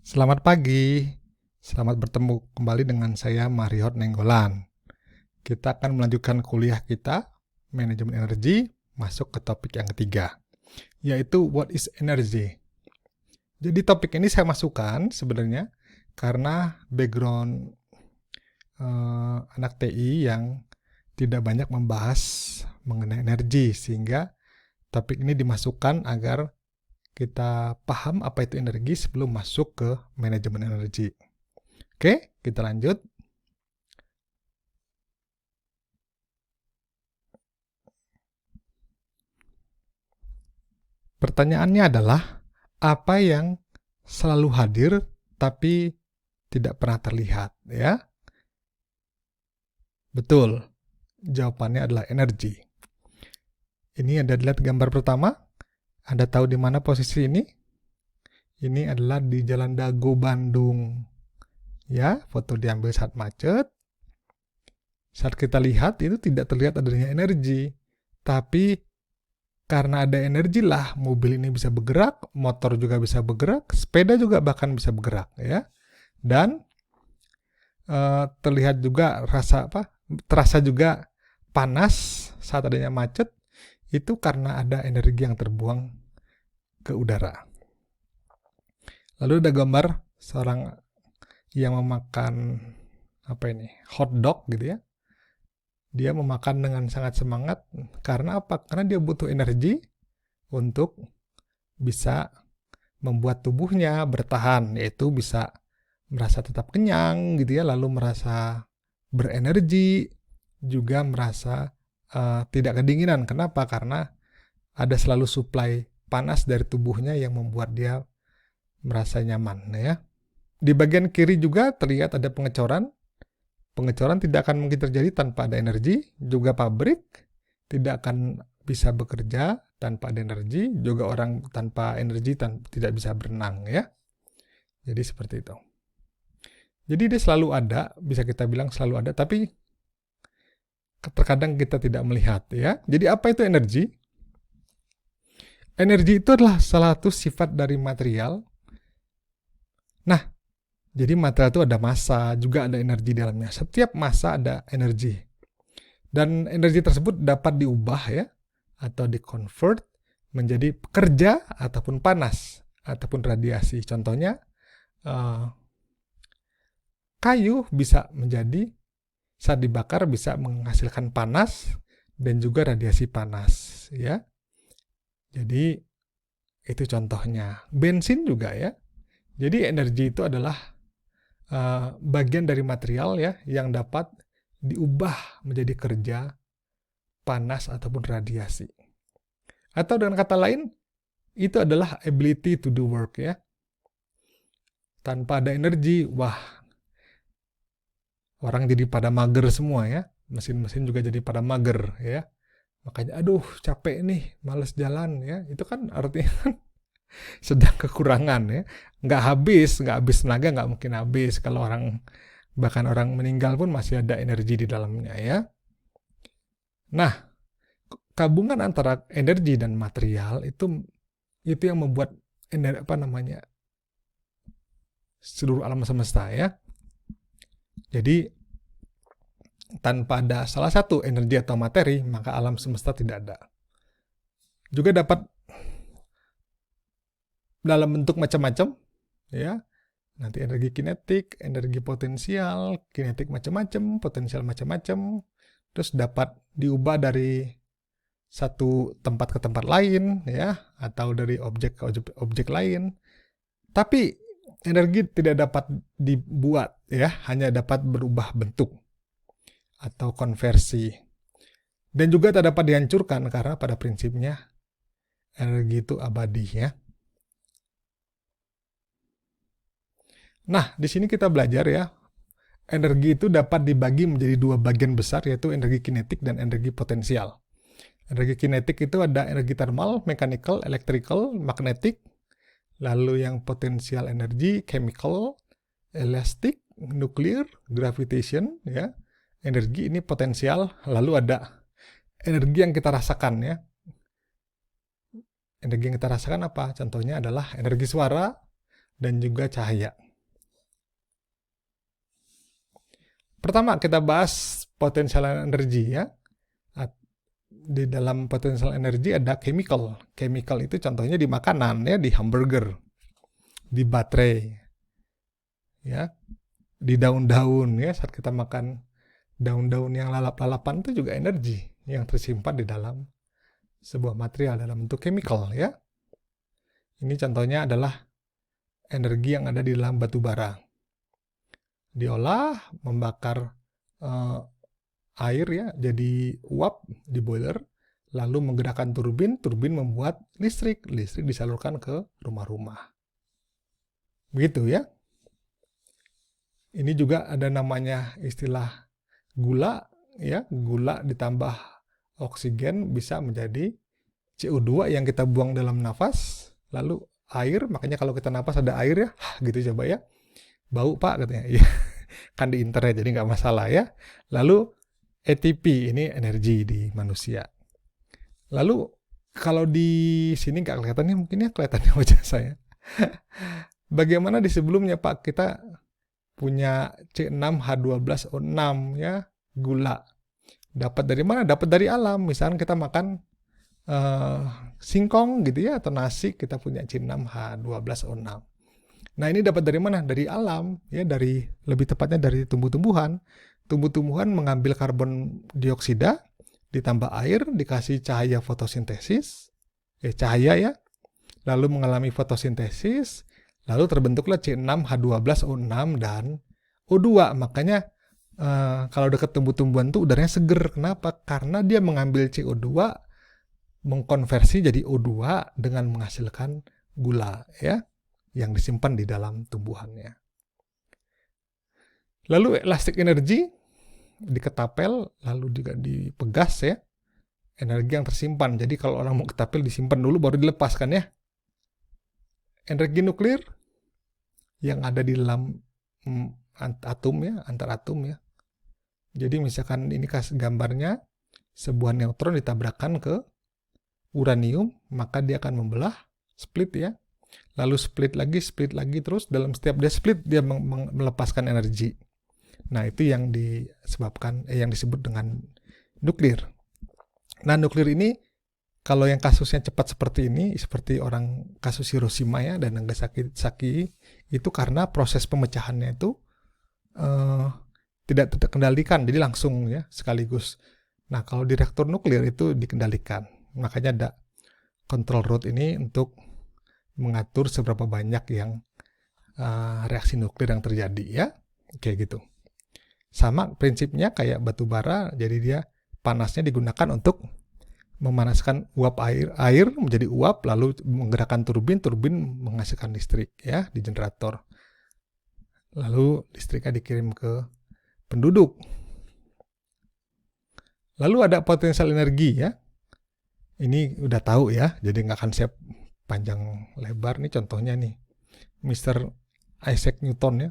Selamat pagi, selamat bertemu kembali dengan saya Mariot Nenggolan. Kita akan melanjutkan kuliah kita, Manajemen Energi, masuk ke topik yang ketiga, yaitu What is Energy? Jadi topik ini saya masukkan sebenarnya karena background anak TI yang tidak banyak membahas mengenai energi, sehingga topik ini dimasukkan agar kita paham apa itu energi sebelum masuk ke manajemen energi. Oke, kita lanjut. Pertanyaannya adalah, apa yang selalu hadir tapi tidak pernah terlihat, ya? Betul, jawabannya adalah energi. Ini Anda lihat gambar pertama. Anda tahu di mana posisi ini? Ini adalah di Jalan Dago, Bandung. Ya, foto diambil saat macet. Saat kita lihat, itu tidak terlihat adanya energi. Tapi karena ada energi lah, mobil ini bisa bergerak, motor juga bisa bergerak, sepeda juga bahkan bisa bergerak, ya. Dan terlihat juga terasa juga panas saat adanya macet, itu karena ada energi yang terbuang ke udara. Lalu ada gambar seorang yang memakan hotdog gitu ya. Dia memakan dengan sangat semangat karena apa? Karena dia butuh energi untuk bisa membuat tubuhnya bertahan, yaitu bisa merasa tetap kenyang gitu ya, lalu merasa berenergi, juga merasa tidak kedinginan. Kenapa? Karena ada selalu suplai panas dari tubuhnya yang membuat dia merasa nyaman, ya. Di bagian kiri juga terlihat ada pengecoran. Pengecoran tidak akan mungkin terjadi tanpa ada energi. Juga pabrik tidak akan bisa bekerja tanpa ada energi. Juga orang tanpa energi tidak bisa berenang, ya. Jadi seperti itu. Jadi dia selalu ada, bisa kita bilang selalu ada, tapi terkadang kita tidak melihat, ya. Jadi apa itu energi? Energi itu adalah salah satu sifat dari material. Nah, jadi material itu ada massa, juga ada energi di dalamnya. Setiap massa ada energi. Dan energi tersebut dapat diubah ya, atau di-convert menjadi kerja ataupun panas, ataupun radiasi. Contohnya, kayu bisa menjadi, saat dibakar bisa menghasilkan panas dan juga radiasi panas, ya. Jadi itu contohnya. Bensin juga ya. Jadi energi itu adalah bagian dari material ya yang dapat diubah menjadi kerja, panas ataupun radiasi. Atau dengan kata lain, itu adalah ability to do work ya. Tanpa ada energi, wah, orang jadi pada mager semua ya. Mesin-mesin juga jadi pada mager ya. Makanya aduh capek nih, males jalan ya. Itu kan artinya sedang kekurangan ya. Nggak habis tenaga, nggak mungkin habis. Kalau bahkan orang meninggal pun masih ada energi di dalamnya ya. Nah, gabungan antara energi dan material itu yang membuat seluruh alam semesta ya. Jadi tanpa ada salah satu energi atau materi, maka alam semesta tidak ada. Juga dapat dalam bentuk macam-macam ya. Nanti energi kinetik, energi potensial, kinetik macam-macam, potensial macam-macam. Terus dapat diubah dari satu tempat ke tempat lain ya, atau dari objek ke objek lain. Tapi energi tidak dapat dibuat ya, hanya dapat berubah bentuk atau konversi. Dan juga tak dapat dihancurkan karena pada prinsipnya energi itu abadi ya. Nah, di sini kita belajar ya, energi itu dapat dibagi menjadi dua bagian besar, yaitu energi kinetik dan energi potensial. Energi kinetik itu ada energi thermal, mechanical, electrical, magnetic. Lalu yang potensial energi, chemical, elastic, nuclear, gravitation, ya. Energi ini potensial. Lalu ada energi yang kita rasakan ya. Energi yang kita rasakan apa? Contohnya adalah energi suara, dan juga cahaya. Pertama kita bahas potensial energi ya. Di dalam potensial energi ada chemical. Chemical itu contohnya di makanan ya, di hamburger, di baterai, ya, di daun-daun ya. Saat kita makan daun-daun yang lalap-lalapan itu juga energi yang tersimpan di dalam sebuah material dalam bentuk chemical ya. Ini contohnya adalah energi yang ada di dalam batu bara. Diolah, membakar air ya, jadi uap di boiler, lalu menggerakkan turbin, turbin membuat listrik disalurkan ke rumah-rumah. Begitu ya. Ini juga ada namanya istilah gula ya, gula ditambah oksigen bisa menjadi CO2 yang kita buang dalam nafas, lalu air, makanya kalau kita nafas ada air ya, gitu coba ya. Bau pak katanya, ya kan di internet jadi nggak masalah ya. Lalu ATP ini energi di manusia. Lalu kalau di sini nggak kelihatan nih, mungkin ya kelihatannya wajah saya. Bagaimana di sebelumnya pak, kita punya C6H12O6 ya, gula. Dapat dari mana? Dapat dari alam. Misalnya kita makan singkong gitu ya, atau nasi, kita punya C6H12O6. Nah ini dapat dari mana? Dari alam ya, dari lebih tepatnya dari tumbuh-tumbuhan. Tumbuh-tumbuhan mengambil karbon dioksida, ditambah air, dikasih cahaya fotosintesis, cahaya ya, lalu mengalami fotosintesis, lalu terbentuklah C6H12O6 dan O2. Makanya kalau dekat tumbuh-tumbuhan tuh udaranya seger. Kenapa? Karena dia mengambil CO2, mengkonversi jadi O2 dengan menghasilkan gula ya, yang disimpan di dalam tumbuhannya. Lalu elastic energy diketapel, lalu juga dipegas ya, energi yang tersimpan. Jadi kalau orang mau ketapel disimpan dulu baru dilepaskan ya. Energi nuklir yang ada di dalam atom ya, antar atom ya. Jadi misalkan ini gambarnya, sebuah neutron ditabrakkan ke uranium, maka dia akan membelah, split ya. Lalu split lagi, terus dalam setiap dia split dia melepaskan energi. Nah, itu yang disebabkan yang disebut dengan nuklir. Nah, nuklir ini kalau yang kasusnya cepat seperti ini, seperti orang kasus Hiroshima ya dan Nagasaki, itu karena proses pemecahannya itu tidak terkendalikan, jadi langsung ya sekaligus. Nah, kalau di reaktor nuklir itu dikendalikan. Makanya ada control rod ini untuk mengatur seberapa banyak yang reaksi nuklir yang terjadi ya, kayak gitu. Sama prinsipnya kayak batu bara, jadi dia panasnya digunakan untuk memanaskan uap air menjadi uap, lalu menggerakkan turbin menghasilkan listrik ya di generator. Lalu listriknya dikirim ke penduduk. Lalu ada potensial energi ya. Ini udah tahu ya, jadi nggak akan siap panjang lebar nih contohnya nih. Mr. Isaac Newton ya.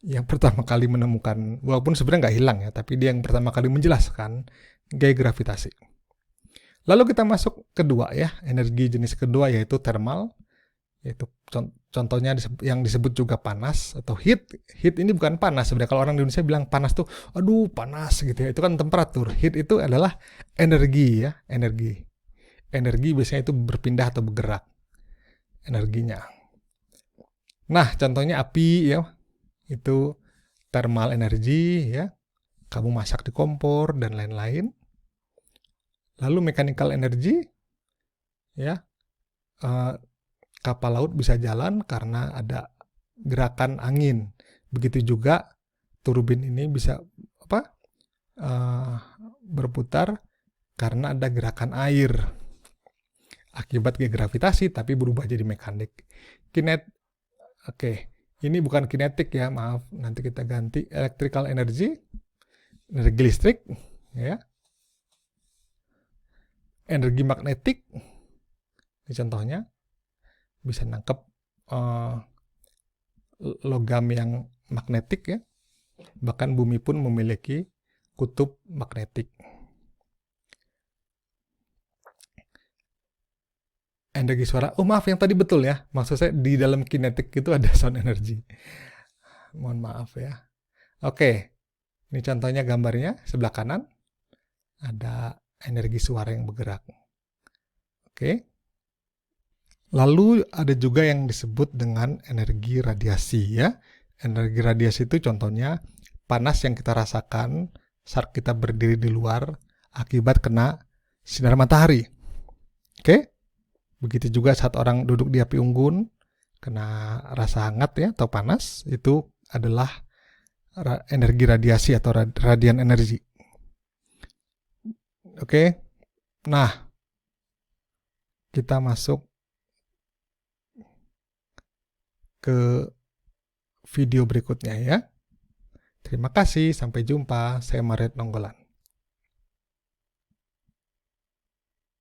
Yang pertama kali menemukan, walaupun sebenarnya nggak hilang ya, tapi dia yang pertama kali menjelaskan gaya gravitasi. Lalu kita masuk kedua ya, energi jenis kedua yaitu thermal, yaitu contohnya yang disebut juga panas atau heat. Heat ini bukan panas sebenarnya. Kalau orang di Indonesia bilang panas tuh, aduh panas gitu ya, itu kan temperatur. Heat itu adalah energi ya, energi. Energi biasanya itu berpindah atau bergerak energinya. Nah, contohnya api ya, itu thermal energi ya, kamu masak di kompor dan lain-lain. Lalu mechanical energy ya, kapal laut bisa jalan karena ada gerakan angin. Begitu juga turbin ini bisa berputar karena ada gerakan air akibat gravitasi, tapi berubah jadi mekanik. Ini bukan kinetik ya, maaf. Nanti kita ganti electrical energy, energi listrik ya. Energi magnetik, ini contohnya bisa nangkep logam yang magnetik ya. Bahkan bumi pun memiliki kutub magnetik. energi suara. Oh maaf, yang tadi betul ya. Maksud saya di dalam kinetik itu ada sound energy. Mohon maaf ya. Oke, ini contohnya gambarnya sebelah kanan. Ada energi suara yang bergerak. Oke. Lalu ada juga yang disebut dengan energi radiasi ya. Energi radiasi itu contohnya panas yang kita rasakan saat kita berdiri di luar akibat kena sinar matahari. Oke. Begitu juga saat orang duduk di api unggun, kena rasa hangat ya atau panas, itu adalah energi radiasi atau radian energi. Oke, nah kita masuk ke video berikutnya ya. Terima kasih, sampai jumpa. Saya Maret Nonggolan.